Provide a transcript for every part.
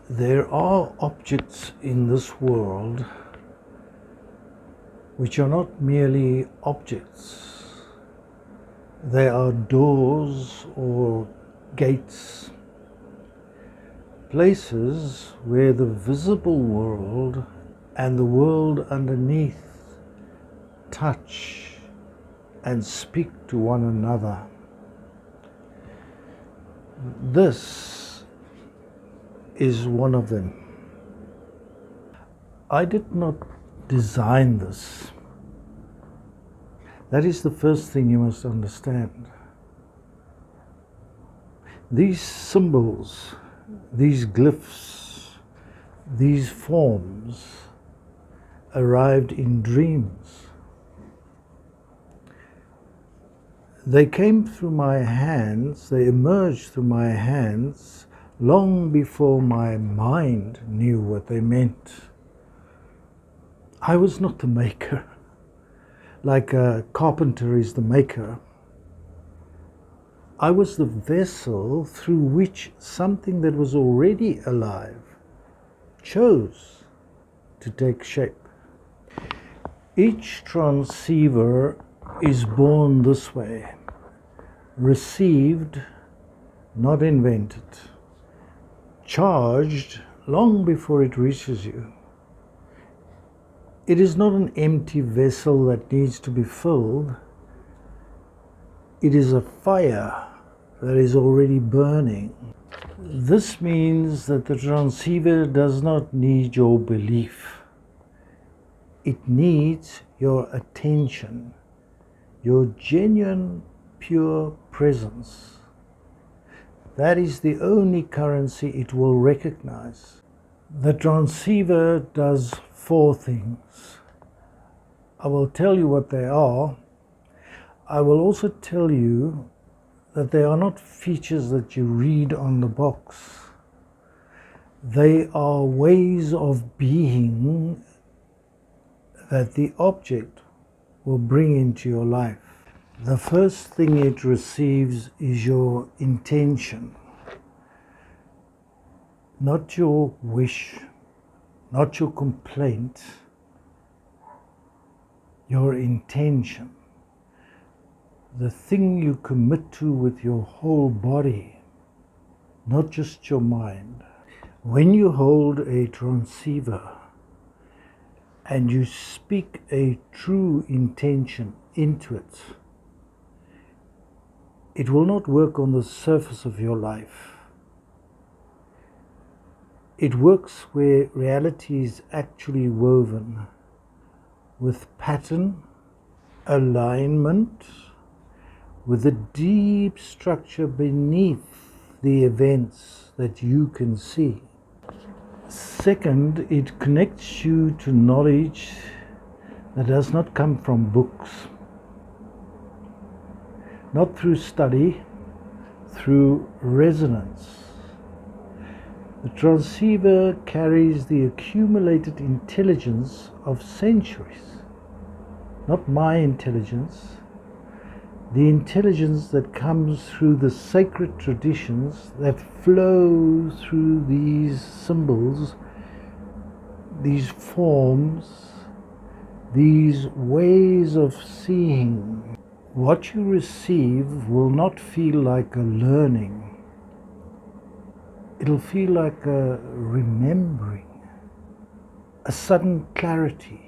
There are objects in this world which are not merely objects. They are doors or gates, places where the visible world and the world underneath touch and speak to one another. This is one of them. I did not design this. That is the first thing you must understand. These symbols, these glyphs, these forms arrived in dreams. They came through my hands, they emerged through my hands long before my mind knew what they meant. I was not the maker, like a carpenter is the maker. I was the vessel through which something that was already alive chose to take shape. Each transceiver is born this way, received, not invented, charged long before it reaches you. It is not an empty vessel that needs to be filled. It is a fire that is already burning. This means that the transceiver does not need your belief. It needs your attention, your genuine, pure presence. That is the only currency it will recognize. The transceiver does 4 things. I will tell you what they are. I will also tell you that they are not features that you read on the box. They are ways of being that the object will bring into your life. The first thing it receives is your intention, not your wish, not your complaint, your intention. The thing you commit to with your whole body, not just your mind. When you hold a transceiver and you speak a true intention into it, it will not work on the surface of your life. It works where reality is actually woven with pattern, alignment, with a deep structure beneath the events that you can see. Second, it connects you to knowledge that does not come from books, not through study, through resonance. The transceiver carries the accumulated intelligence of centuries, not my intelligence, the intelligence that comes through the sacred traditions that flow through these symbols, these forms, these ways of seeing. What you receive will not feel like a learning. It'll feel like a remembering, a sudden clarity,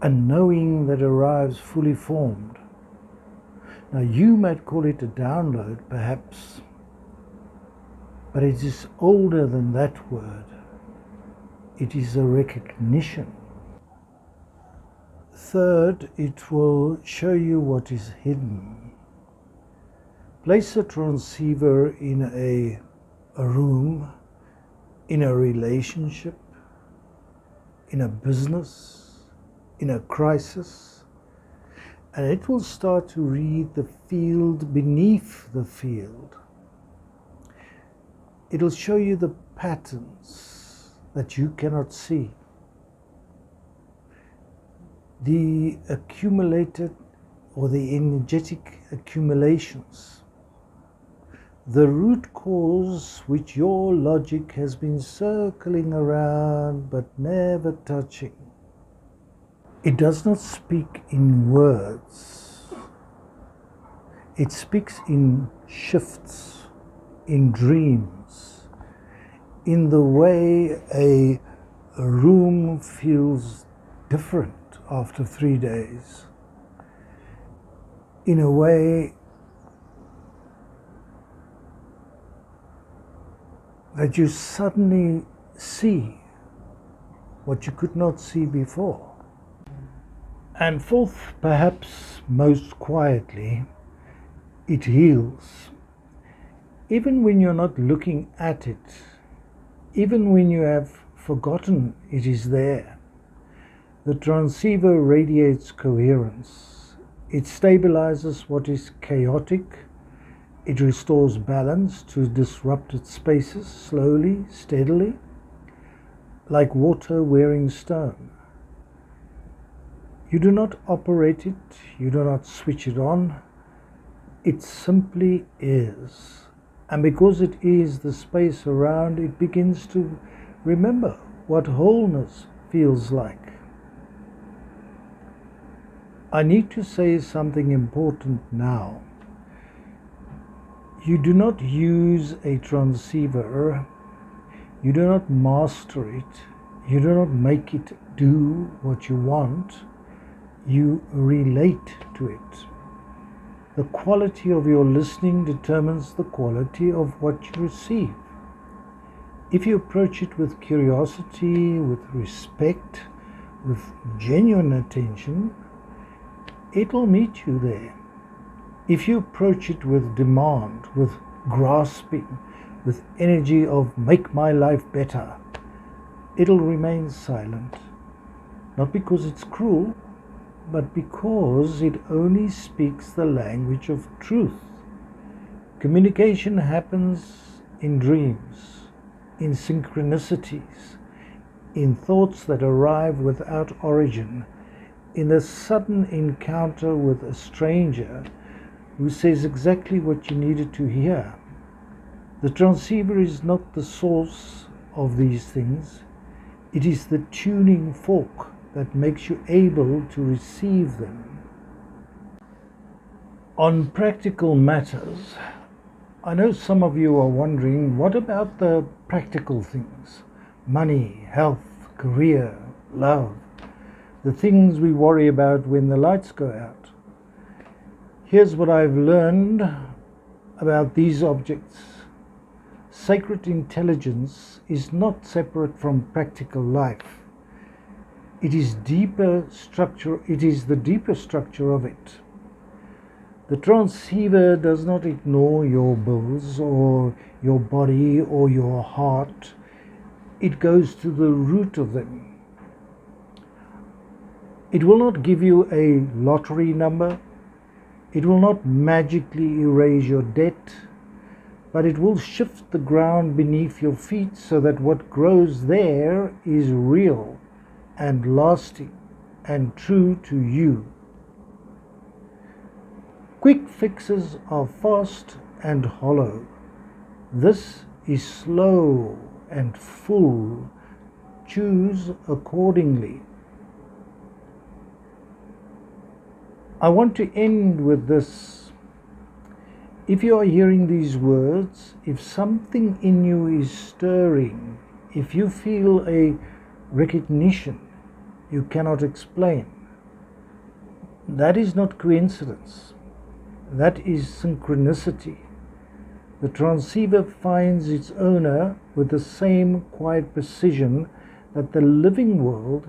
a knowing that arrives fully formed. Now you might call it a download, perhaps, but it is older than that word. It is a recognition. Third, it will show you what is hidden. Place a transceiver in a room, in a relationship, in a business, in a crisis, and it will start to read the field beneath the field. It'll show you the patterns that you cannot see, the accumulated or the energetic accumulations, the root cause which your logic has been circling around but never touching. It does not speak in words. It speaks in shifts, in dreams, in the way a room feels different after 3 days, in a way that you suddenly see what you could not see before. And fourth, perhaps most quietly, it heals. Even when you're not looking at it, even when you have forgotten it is there, the transceiver radiates coherence. It stabilizes what is chaotic. It restores balance to disrupted spaces slowly, steadily, like water wearing stone. You do not operate it, you do not switch it on, it simply is. And because it is, the space around it begins to remember what wholeness feels like. I need to say something important now. You do not use a transceiver, you do not master it, you do not make it do what you want. You relate to it. The quality of your listening determines the quality of what you receive. If you approach it with curiosity, with respect, with genuine attention, it will meet you there. If you approach it with demand, with grasping, with energy of make my life better, it'll remain silent. Not because it's cruel, but because it only speaks the language of truth. Communication happens in dreams, in synchronicities, in thoughts that arrive without origin, in a sudden encounter with a stranger who says exactly what you needed to hear. The transceiver is not the source of these things. It is the tuning fork that makes you able to receive them. On practical matters, I know some of you are wondering, what about the practical things? Money, health, career, love, the things we worry about when the lights go out. Here's what I've learned about these objects. Sacred intelligence is not separate from practical life. It is the deeper structure of it. The transceiver does not ignore your bills or your body or your heart. It goes to the root of them. It will not give you a lottery number. It will not magically erase your debt, but it will shift the ground beneath your feet so that what grows there is real and lasting and true to you. Quick fixes are fast and hollow. This is slow and full. Choose accordingly. I want to end with this. If you are hearing these words, if something in you is stirring, if you feel a recognition you cannot explain, that is not coincidence. That is synchronicity. The transceiver finds its owner with the same quiet precision that the living world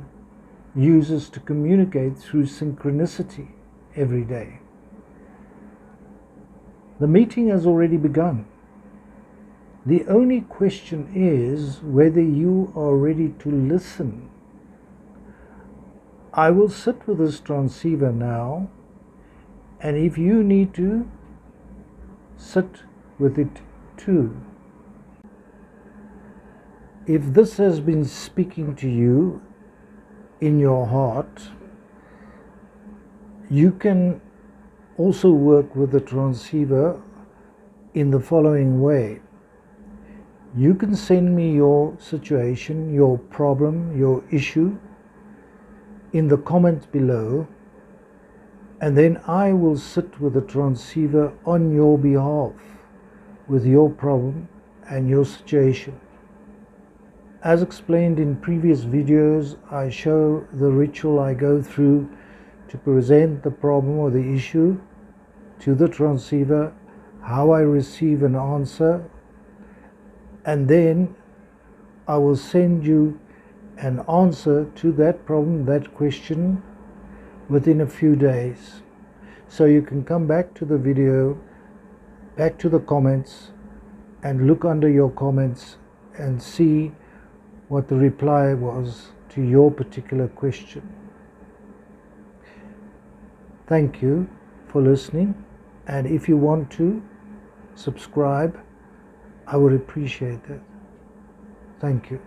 uses to communicate through synchronicity every day. The meeting has already begun. The only question is whether you are ready to listen. I will sit with this transceiver now, and if you need to, sit with it too. If this has been speaking to you in your heart, you can also work with the transceiver in the following way. You can send me your situation, your problem, your issue in the comments below, and then I will sit with the transceiver on your behalf with your problem and your situation. As explained in previous videos, I show the ritual I go through to present the problem or the issue to the transceiver, how I receive an answer, and then I will send you an answer to that problem, that question, within a few days. So you can come back to the video, back to the comments, and look under your comments and see what the reply was to your particular question. Thank you for listening, and if you want to subscribe, I would appreciate that. Thank you.